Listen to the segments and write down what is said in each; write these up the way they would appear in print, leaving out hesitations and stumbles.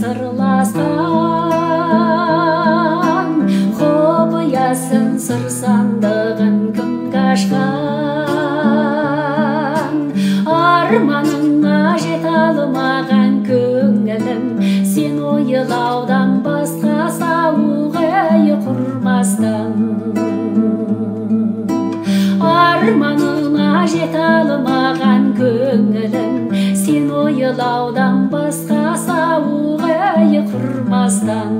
сырласқан, құпиясын сыр сандығын кімге ашқан. Арманыңа жете алмаған көңілім, сен ойлаудан басқа сауық ой құрмастан. Арманыңа жете алмаған көңілім, сен ойлаудан басқа сауық ой құрмастан.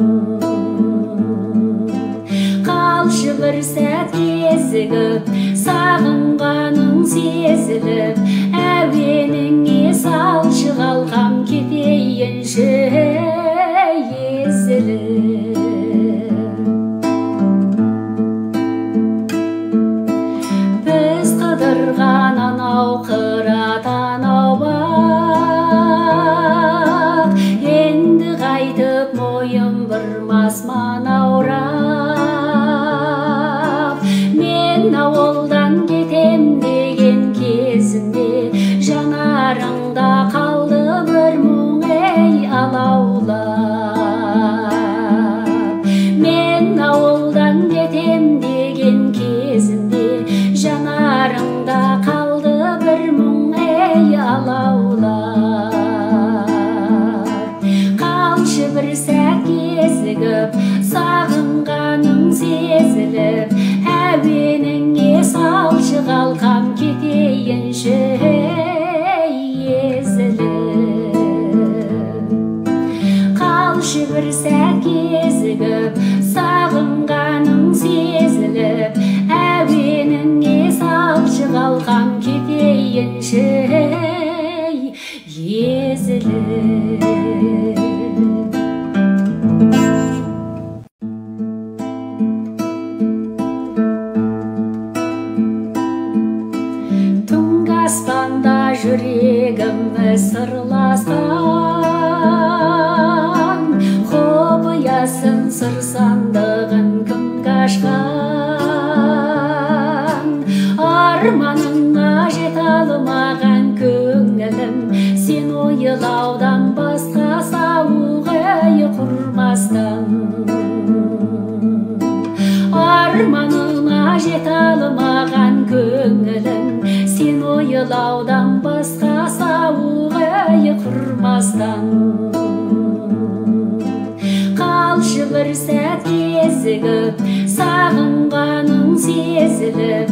Қалшы бір сәт кезігіп, сағынғаның сезіліп, әуеніңе салшы қалқам кетейінші езіліп. Біз қыдырған анау қырат анау бақ, енді қайтып мойын бұрмас манаурақ. Мен ауылдан кетем деген кезінде, жанарыңда қалды бір мұң ей алаулап. Мен ауылдан кетем деген кезінде, жанарыңда қалды бір мұң ей алаулап. Қалшы бір сәт кезігіп, сағынғаның сезіліп, әуеніңе салшы қалқам кетейінші езіліп. Қалшы бір сәт кезігіп, сағынғаның сезіліп, әуеніңе салшы қалқам кетейінші езіліп. Аспанда жүрегіміз сырласқан, құпиясын сыр сандығын кімге ашқан. Арманыңа жете алмаған көңілім, сен ойлаудан басқа сауық ой құрмастан. Арманыңа жете алмаған көңілім, сен ойлаудан басқа сауық ой құрмастан. Қалшы бір сәт кезігіп, сағынғаның сезіліп,